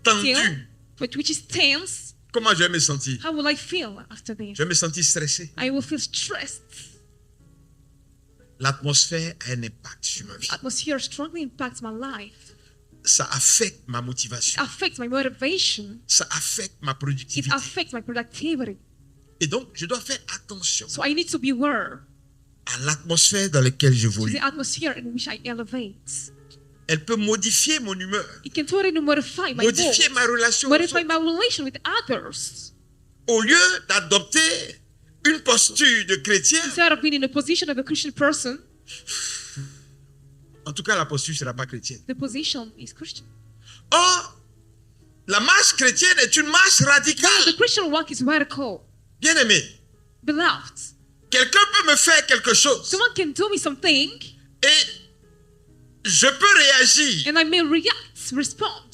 A: tendu,
B: still, but which is tense,
A: comment je vais me sentir?
B: how will I feel after this?
A: Je vais me sentir stressé.
B: I will feel stressed.
A: L'atmosphère a un impact sur ma vie.
B: Atmosphere strongly impacts my life.
A: Ça affecte ma
B: It
A: motivation.
B: affects my motivation.
A: Ça affecte ma
B: It
A: productivité.
B: affects my productivity.
A: Et donc, je dois faire attention
B: So I need to be aware
A: à l'atmosphère dans laquelle
B: to
A: j'évolue.
B: the atmosphere in which I elevate.
A: Elle peut modifier mon humeur,
B: It can totally modify my
A: modifier
B: mood,
A: ma relation. aux
B: modify
A: autres.
B: my relation with others.
A: Au lieu d'adopter une posture de chrétien,
B: Instead of being in a position of a Christian person,
A: en tout cas, la posture ne sera pas chrétienne.
B: the position is Christian.
A: Or, la marche chrétienne est une marche radicale.
B: The Christian walk is radical.
A: Bien aimé,
B: Beloved,
A: quelqu'un peut me faire quelque chose
B: someone can do me something
A: et je peux réagir.
B: and I may react, respond.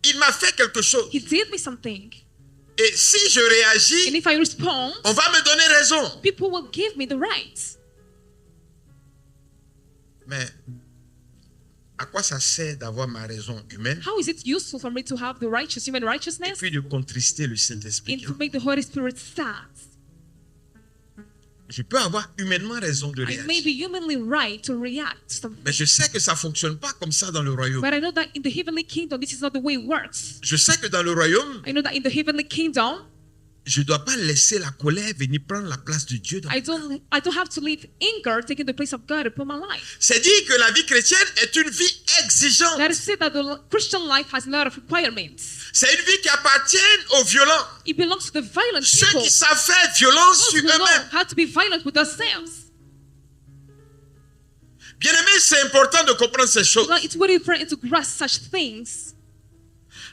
A: Il m'a fait quelque chose.
B: He did me something.
A: Et si je
B: And
A: réagis,
B: if I respond,
A: on va me donner raison.
B: people will give me the right.
A: Mais à quoi ça sert d'avoir ma raison humaine
B: How is it useful for me to have the righteous, human
A: et
B: righteousness
A: puis de contrister le Saint-Esprit?
B: and to make the Holy Spirit sad?
A: Je peux avoir humainement raison de
B: I may be
A: réagir.
B: humanly right to react to something.
A: Mais je sais que ça ne fonctionne pas comme ça dans le royaume.
B: But I know that in the heavenly kingdom, this is not the way it works.
A: Je sais que dans le royaume,
B: I know that in the heavenly kingdom,
A: je ne dois pas laisser la colère venir prendre la place de Dieu.
B: I don't have to leave anger taking the place of God upon my life.
A: C'est dire que la vie chrétienne est une vie exigeante.
B: That is to say that the Christian life has a lot of requirements.
A: C'est une vie qui appartient aux violents.
B: It belongs to the violent
A: Ceux
B: people.
A: qui savent faire violence
B: Those
A: sur
B: who know
A: eux-mêmes.
B: how to be violent with themselves.
A: Bien aimé, c'est important de comprendre ces choses.
B: Well, it's very important to grasp such things.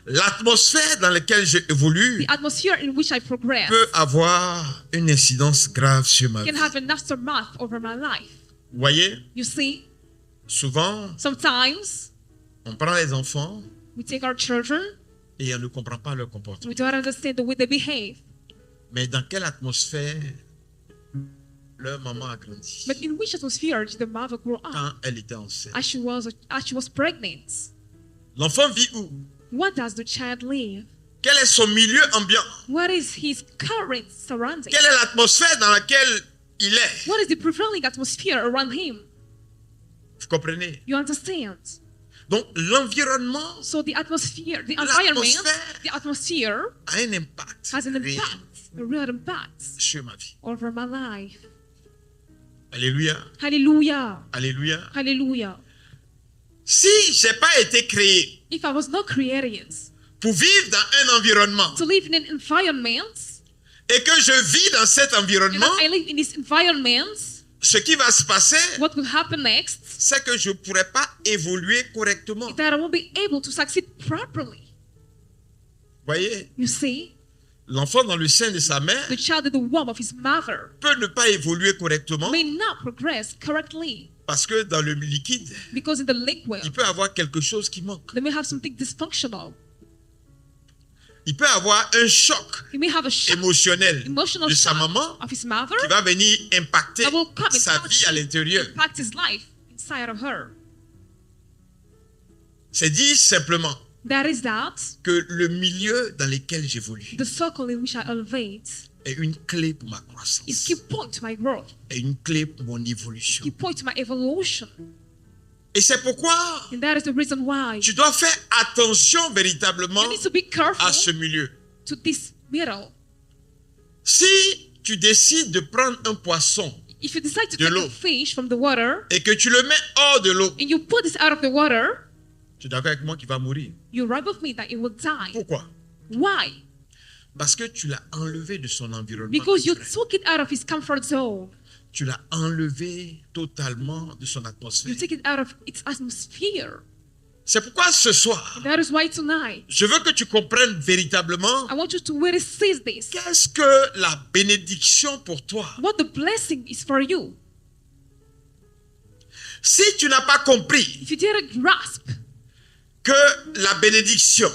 A: L'atmosphère dans laquelle j'évolue
B: The atmosphere in which I progress
A: peut avoir une incidence grave sur ma vie.
B: can have an aftermath over my life.
A: Vous voyez,
B: You see,
A: souvent,
B: sometimes
A: on prend les enfants
B: we take our children,
A: et on ne comprend pas leur comportement.
B: we don't understand the way they behave.
A: Mais dans quelle atmosphère leur maman a grandi
B: But in which atmosphere did the mother grow up
A: quand elle était enceinte?
B: as she was pregnant?
A: L'enfant vit où?
B: What does the child live?
A: Quel est son milieu ambiant?
B: What is his current surrounding?
A: Quelle est l'atmosphère dans laquelle il est?
B: What is the prevailing atmosphere around him?
A: Vous comprenez?
B: You understand?
A: Donc l'environnement
B: So the atmosphere, the environment,
A: L'atmosphère
B: the atmosphere
A: a un impact
B: has an
A: réel
B: impact, a real impact
A: sur ma vie.
B: over my life.
A: Alléluia.
B: Hallelujah.
A: Alléluia.
B: Hallelujah.
A: Si j'ai pas été créé
B: If I was not created
A: pour vivre dans un environnement
B: to live in an environment,
A: et que je vis dans cet
B: and
A: environnement,
B: that I live in this environment,
A: ce qui va se passer,
B: what will happen next
A: c'est que je ne pourrai pas évoluer correctement.
B: is that I won't be able to succeed properly.
A: Voyez,
B: You see,
A: l'enfant dans le sein de sa mère
B: the child in the womb of his mother
A: peut ne pas évoluer correctement
B: may not progress correctly
A: parce que dans le liquide,
B: because in the liquid,
A: il peut avoir quelque chose qui manque.
B: they may have something dysfunctional.
A: Il peut avoir un choc
B: He may have a shock,
A: émotionnel
B: emotional
A: de sa
B: shock
A: maman
B: of his mother
A: qui va venir impacter
B: that will come and
A: sa
B: touch
A: vie à l'intérieur.
B: impact his life inside of her.
A: C'est dit simplement
B: That is that
A: que le milieu dans lequel j'évolue
B: the circle in which I elevate
A: est une clé pour ma
B: is
A: croissance,
B: key point to my growth,
A: est une clé pour mon évolution.
B: key point to my evolution.
A: Et c'est pourquoi
B: And that is the reason why
A: tu dois faire attention véritablement
B: you need to be careful
A: à ce milieu.
B: to this middle.
A: Si tu décides de prendre un poisson
B: If you decide to
A: De
B: take
A: l'eau.
B: a fish from the water
A: et que tu le mets hors de l'eau,
B: and you put this out of the water,
A: tu es d'accord avec moi qu'il va mourir.
B: you right with me that it will die.
A: Pourquoi?
B: Why?
A: Parce que tu l'as enlevé de son environnement.
B: Because you
A: naturel.
B: took it out of his comfort zone.
A: Tu l'as enlevé totalement de son
B: You
A: atmosphère.
B: take it out of its atmosphere.
A: C'est pourquoi ce soir,
B: And that is why tonight
A: je veux que tu comprennes véritablement
B: I want you to really seize this.
A: qu'est-ce que la bénédiction pour toi.
B: What the blessing is for you.
A: Si tu n'as pas compris
B: If you didn't grasp
A: que la bénédiction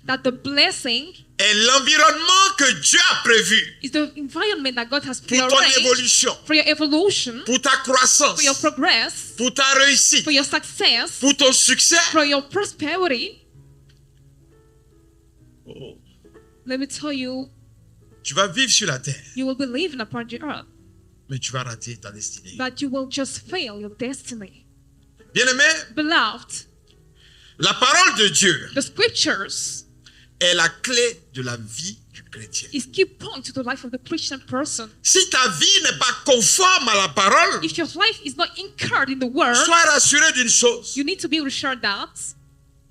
B: that the blessing
A: est l'environnement que Dieu a prévu
B: is the environment that God has
A: pour ton
B: prearranged
A: évolution,
B: for your evolution,
A: pour ta croissance,
B: for your progress,
A: pour ta réussite,
B: for your success,
A: pour ton succès,
B: for your prosperity,
A: oh,
B: let me tell you,
A: tu vas vivre sur la terre,
B: you will be living upon the earth,
A: mais tu vas rater ta destinée.
B: but you will just fail your destiny.
A: Bien-aimé,
B: Beloved,
A: la parole de Dieu
B: the scriptures
A: est la clé de la vie du chrétien.
B: is key point to the life of the Christian person.
A: Si ta vie n'est pas conforme à la parole,
B: If your life is not anchored in the word,
A: sois rassuré d'une chose,
B: you need to be reassured that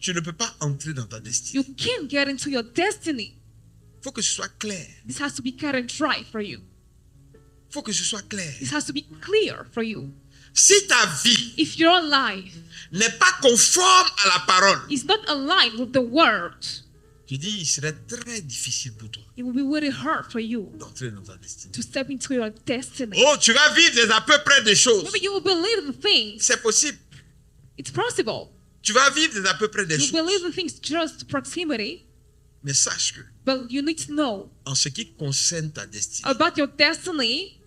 A: tu ne peux pas entrer dans ta destinée.
B: you can get into your destiny.
A: Il faut que ce soit clair.
B: This has to be cut and dry for you.
A: Il faut que ce soit clair.
B: This has to be clear for you.
A: Si ta vie
B: If your life
A: n'est pas conforme à la parole,
B: is not aligned with the word,
A: je dis, il serait très difficile pour toi
B: it will be very hard for you
A: d'entrer dans ta destinée.
B: to step into your destiny.
A: Oh, tu vas vivre à peu près des choses.
B: Maybe you will believe in things.
A: C'est possible.
B: It's possible.
A: Tu vas vivre à peu près des
B: You
A: choses.
B: believe in things just proximity,
A: Mais sache que,
B: but you need to know
A: en ce qui concerne ta destinée,
B: about your destiny.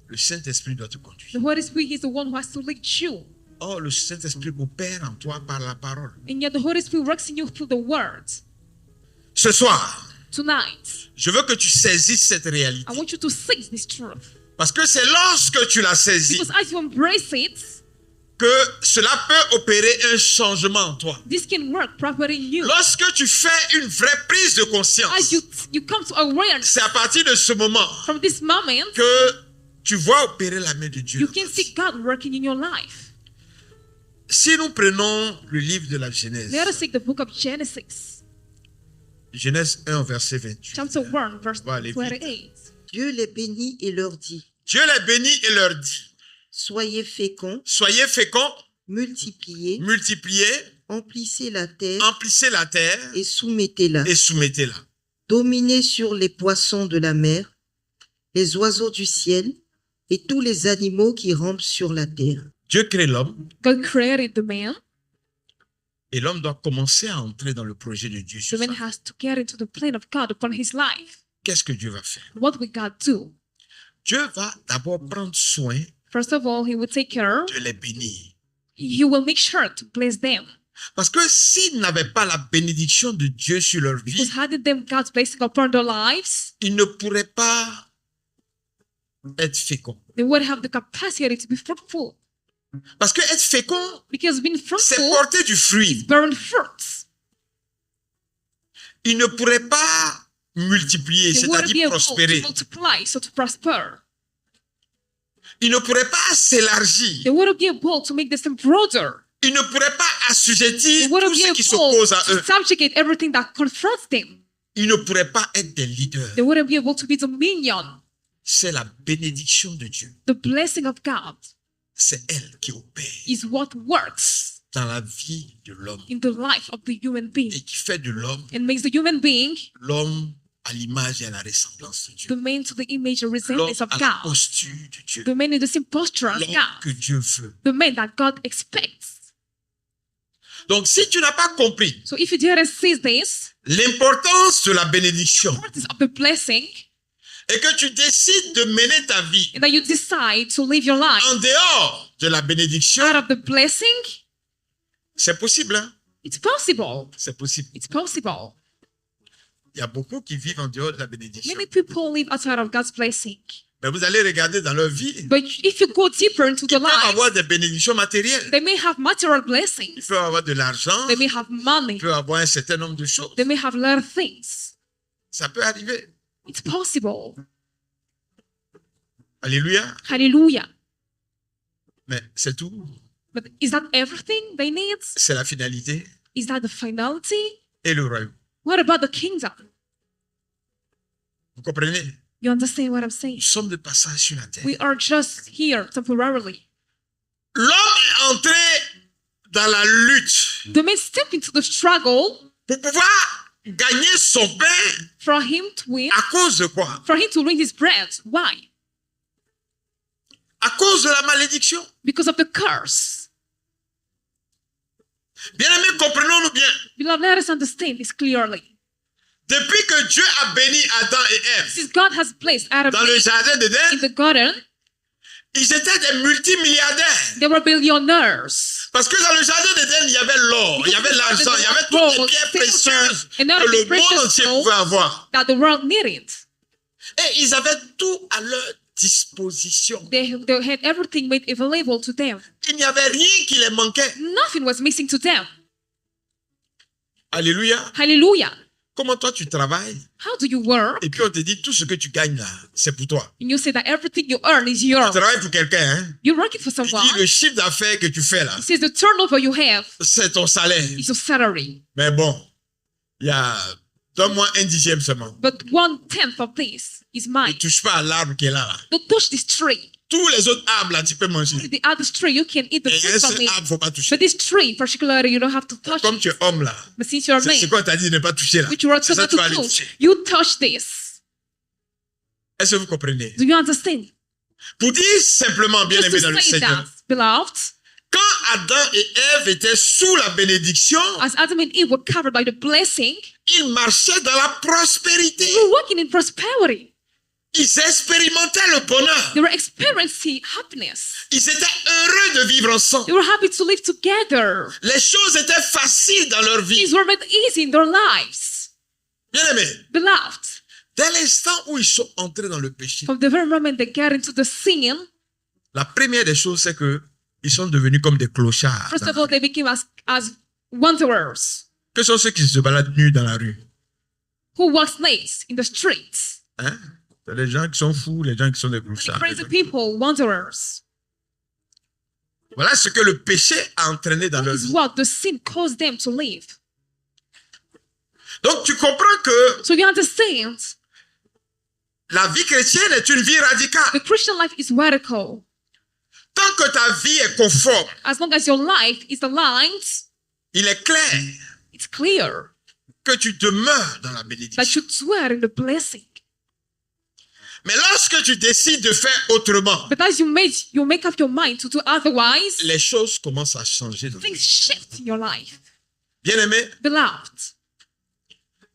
A: le Saint-Esprit doit te
B: The
A: conduire.
B: Holy Spirit is the one who has to lead you.
A: Or, le Saint-Esprit opère en toi par la parole.
B: And yet the Holy Spirit works in you through the word.
A: Ce soir,
B: Tonight,
A: je veux que tu saisisses cette réalité.
B: I want you to seize this truth.
A: Parce que c'est lorsque tu l'as saisi
B: Because as you embrace it,
A: que cela peut opérer un changement en toi.
B: this can work properly in you.
A: Lorsque tu fais une vraie prise de conscience,
B: As you come to awareness
A: c'est à partir de ce moment
B: from this moment,
A: que tu vois opérer la main de Dieu.
B: you can see God working in your life.
A: Si nous prenons le livre de la Genèse,
B: Let us take the book of Genesis,
A: Genèse 1, verset 28.
B: chapter 1, verse
A: On va aller vite.
B: 28.
C: Dieu les bénit et leur dit,
A: Dieu les bénit et leur dit,
C: soyez féconds,
A: soyez féconds,
C: multipliez,
A: multipliez,
C: emplissez la terre
A: emplissez la terre
C: et soumettez-la.
A: et soumettez-la.
C: Dominez sur les poissons de la mer, les oiseaux du ciel et tous les animaux qui rampent sur la terre.
A: Dieu crée l'homme
B: God created the man.
A: et l'homme doit commencer à entrer dans le projet de Dieu
B: The
A: sur
B: man
A: sa vie.
B: has to get into the plan of God upon his life.
A: Qu'est-ce que Dieu va faire?
B: What will God do?
A: Dieu va d'abord prendre soin
B: First of all, he will take care.
A: de les bénir.
B: He will make sure to bless them.
A: Parce que s'ils n'avaient pas la bénédiction de Dieu sur leur vie,
B: Because hadn't them God's blessing upon their lives,
A: ils ne pourraient pas être féconds.
B: they would have the capacity to be fruitful.
A: Parce que être fécond,
B: Because being
A: c'est
B: fruitful
A: porter du fruit.
B: bearing fruits.
A: Ils ne pourraient pas multiplier,
B: They wouldn't be
A: c'est-à-dire
B: able to
A: prospérer.
B: multiply, so to prosper.
A: Ils ne pourraient pas s'élargir.
B: They wouldn't be able to make this broader.
A: Ils ne pourraient pas
B: They
A: assujettir
B: wouldn't
A: tout
B: be
A: ce
B: able
A: qui s'oppose à
B: to
A: eux.
B: subjugate everything that confronts them.
A: Ils ne pourraient pas être des leaders.
B: They wouldn't be able to be dominion.
A: C'est la bénédiction de Dieu.
B: The blessing of God
A: C'est elle qui opère
B: is what works
A: dans la vie de l'homme
B: in the life of the human being
A: et qui fait de l'homme
B: and makes the human being
A: l'homme à l'image et à la ressemblance de Dieu.
B: the man to the image and
A: L'homme
B: resemblance of
A: à la
B: God.
A: posture de Dieu.
B: The man in the same posture as
A: L'homme
B: God.
A: que Dieu veut.
B: The man that God expects.
A: Donc, si tu n'as pas compris
B: So if you didn't see this,
A: l'importance de la bénédiction
B: importance of the blessing,
A: et que tu décides de mener ta vie
B: and that you decide to live your life
A: en dehors de la bénédiction,
B: out of the blessing,
A: c'est possible. Hein?
B: it's possible.
A: C'est possible.
B: It's possible.
A: Il y a beaucoup qui vivent en dehors de la bénédiction.
B: Many people live outside of God's blessing.
A: Mais vous allez regarder dans leur vie,
B: But if you go deeper into
A: ils
B: their
A: peuvent
B: lives,
A: avoir des bénédictions matérielles.
B: they may have material
A: Ils
B: blessings.
A: peuvent avoir de l'argent.
B: They may have
A: Ils
B: money.
A: peuvent avoir un certain nombre de choses.
B: They may have a lot of things.
A: Ça peut arriver.
B: It's possible.
A: Alléluia.
B: Hallelujah.
A: Mais c'est tout.
B: But is that everything they need?
A: C'est la finalité
B: Is that the finality?
A: et le royaume.
B: What about the kingdom?
A: Vous comprenez?
B: You understand what I'm saying?
A: Nous sommes de passage sur la terre.
B: We are just here temporarily.
A: L'homme est entré dans la lutte
B: The man stepped into the struggle
A: pour pouvoir gagner son pain.
B: for him to win,
A: À cause de quoi?
B: for him to win his bread. Why?
A: À cause de la malédiction.
B: Because of the curse.
A: Bien-aimés, comprenons-nous bien.
B: Beloved, let us understand this clearly.
A: Depuis que Dieu a béni Adam et Ève
B: Since God has placed Adam
A: dans le jardin
B: in
A: d'Éden,
B: the garden,
A: ils étaient des multimilliardaires.
B: they were billionaires.
A: Parce que dans le jardin d'Éden, il y avait l'or, il y avait l'argent, il y avait toutes les pierres précieuses
B: and
A: que
B: all
A: le
B: the
A: monde
B: precious
A: entier
B: stones
A: pouvait avoir.
B: that the world needed.
A: Et ils avaient tout à leur disposition.
B: They had everything made available to them.
A: Il n'y avait rien qui les manquait.
B: Nothing was missing to them.
A: Alléluia.
B: Hallelujah.
A: Comment toi tu travailles
B: How do you work?
A: et puis on te dit tout ce que tu gagnes là, c'est pour toi.
B: And you say that everything you earn is
A: Tu
B: yours.
A: travailles pour quelqu'un, hein?
B: You're working for
A: Il
B: someone.
A: dit le chiffre d'affaires que tu fais là,
B: It says the turnover you have
A: c'est ton salaire.
B: is your salary.
A: Mais bon, il y a, donne-moi un dixième seulement.
B: But 1/10 of this is
A: Ne
B: mine.
A: touche pas à l'arbre qui est là, là.
B: Don't touch this tree.
A: Tous les autres arbres là, tu peux manger.
B: The other tree, you can eat the
A: Et un
B: fruit from
A: seul
B: it.
A: arbre, faut pas toucher.
B: But this tree, particularly, you don't have to touch
A: Comme
B: it.
A: tu es homme là,
B: But since you're a
A: c'est
B: man,
A: quoi t'as dit de ne pas toucher là?
B: which you are
A: C'est ça
B: told
A: que
B: not
A: tu vas
B: to
A: aller
B: touch,
A: toucher.
B: you touch this.
A: Est-ce que vous comprenez?
B: Do you understand?
A: Pour dire simplement, bien
B: Just
A: aimé dans
B: to
A: le
B: say
A: Seigneur,
B: that, beloved,
A: quand Adam et Ève étaient sous la bénédiction,
B: as Adam and Eve were covered by the blessing,
A: ils marchaient dans la prospérité.
B: they were walking in prosperity.
A: Ils expérimentaient le bonheur.
B: They were experiencing happiness.
A: Ils étaient heureux de vivre ensemble.
B: They were happy to live together.
A: Les choses étaient faciles dans leur vie.
B: Things were made easy in their lives.
A: Bien aimé,
B: Beloved,
A: Dès l'instant où ils sont entrés dans le péché,
B: from the very moment they get into the sin,
A: la première des choses, c'est que ils sont devenus comme des clochards.
B: first of all, they became as wanderers
A: Que sont ceux qui se baladent nus dans la rue?
B: who walk naked in the streets.
A: Hein? C'est les gens qui sont fous, les gens qui sont des clochards.
B: Crazy people, wanderers.
A: Voilà ce que le péché a entraîné dans leur
B: This is
A: vie.
B: what the sin caused them to live.
A: Donc tu comprends que
B: So you understand,
A: la vie chrétienne est une vie radicale.
B: the Christian life is radical.
A: Tant que ta vie est conforme,
B: As long as your life is aligned,
A: il est clair
B: it's clear
A: que tu demeures dans la
B: that
A: bénédiction.
B: you dwell in the blessing.
A: Mais lorsque tu décides de faire autrement,
B: But as you make up your mind to do otherwise,
A: les choses commencent à changer. Dans ta
B: things
A: vie.
B: shift in your life.
A: Bien-aimé,
B: Beloved,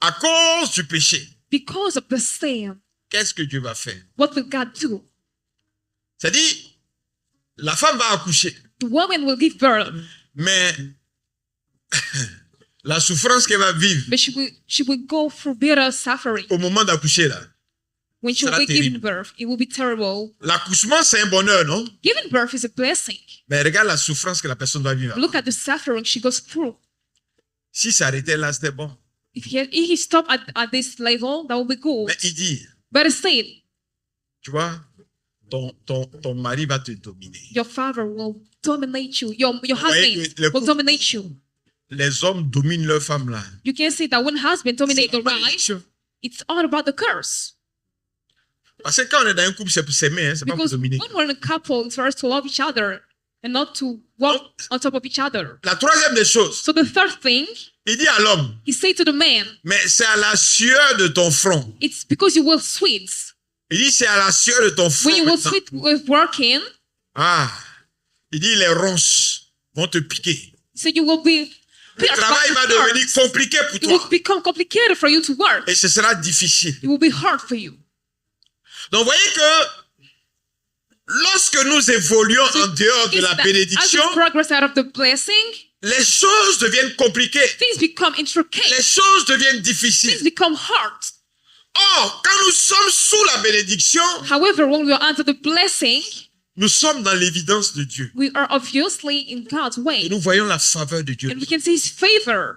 A: à cause du péché,
B: because of the sin,
A: qu'est-ce que Dieu va faire?
B: what will God do?
A: C'est-à-dire, la femme va accoucher,
B: The woman will give birth,
A: mais la souffrance qu'elle va vivre
B: but she will go through bitter suffering.
A: au moment d'accoucher, là,
B: When she will
A: Sera
B: be giving
A: terrible.
B: birth, it will be terrible.
A: l'accouchement, c'est un bonheur, non?
B: Giving birth is a blessing.
A: Mais regarde la souffrance que la personne doit vivre.
B: Look at the suffering she goes through.
A: Si ça arrêtait là, c'était bon.
B: If he stopped at this level, that would be good.
A: Mais il dit,
B: But instead,
A: tu vois, ton mari va te dominer.
B: your father will dominate you. Your
A: voyez
B: husband
A: que le
B: will
A: couple-
B: dominate you.
A: Les hommes dominent leurs femmes là.
B: You can see that when husband dominate the
A: C'est la
B: wife,
A: malédiction.
B: it's all about the curse.
A: Parce que quand on est dans un couple, c'est pour s'aimer, hein, c'est pas pour
B: Because
A: dominer.
B: when we're in a couple, it's for us to love each other and not to walk on top of each other.
A: La troisième des choses,
B: So the third thing,
A: il dit à l'homme,
B: he said to the man,
A: mais c'est à la sueur de ton front.
B: it's because you will sweat.
A: Il dit, c'est à la sueur de ton front.
B: When you will
A: maintenant.
B: sweat with working,
A: Ah, il dit, les ronces vont te piquer.
B: so you will be
A: Le
B: pierced
A: travail
B: by
A: va
B: the
A: devenir
B: curse.
A: compliqué pour
B: It will
A: toi.
B: become complicated for you to work.
A: Et ce sera difficile.
B: It will be hard for you.
A: Donc, vous voyez que lorsque nous évoluons en dehors de
B: Is
A: la
B: that as
A: bénédiction,
B: you progress out of the blessing,
A: les choses deviennent compliquées.
B: things become intricate.
A: Les choses deviennent
B: Things
A: difficiles.
B: become hard.
A: Or, quand nous sommes sous la bénédiction,
B: However, when we are under the blessing,
A: nous sommes dans l'évidence de Dieu.
B: we are obviously in God's
A: Et
B: way.
A: nous voyons la faveur de Dieu.
B: And we can see His favor.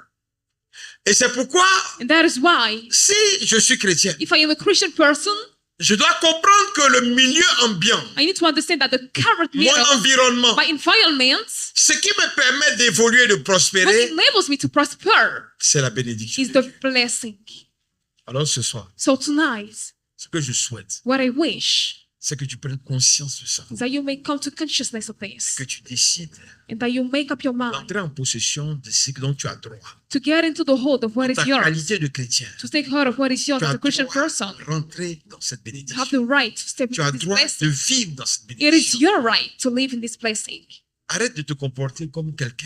A: Et c'est pourquoi,
B: And that is why,
A: si je suis chrétien,
B: if I am a Christian person,
A: je dois comprendre que le milieu ambiant,
B: I need to understand that the current
A: mon
B: middle,
A: environnement,
B: my environment,
A: ce qui me permet d'évoluer et de
B: what
A: prospérer,
B: enables me to prosper
A: c'est la bénédiction.
B: is the blessing.
A: Alors ce soir,
B: So tonight,
A: ce que je souhaite,
B: what I wish
A: c'est que tu prennes conscience de ça.
B: is that you may come to consciousness of this
A: Que tu décides
B: and that you make up your mind
A: d'entrer en possession de ce dont tu as droit.
B: to get into the hold of what is
A: Ta
B: yours,
A: qualité de chrétien.
B: to take hold of what is yours
A: Tu
B: as
A: as
B: a Christian
A: droit
B: person,
A: de rentrer dans cette
B: to have
A: bénédiction.
B: the right to step
A: Tu as
B: into this
A: droit de
B: blessing.
A: vivre dans cette
B: It is
A: bénédiction.
B: your right to live in this blessing.
A: Arrête de te comporter comme quelqu'un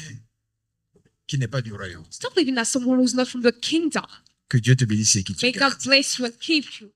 A: qui n'est pas du royaume.
B: Stop living as someone who's not from the kingdom.
A: Que Dieu te bénisse et qu'il te
B: May
A: garde.
B: God bless you and keep you.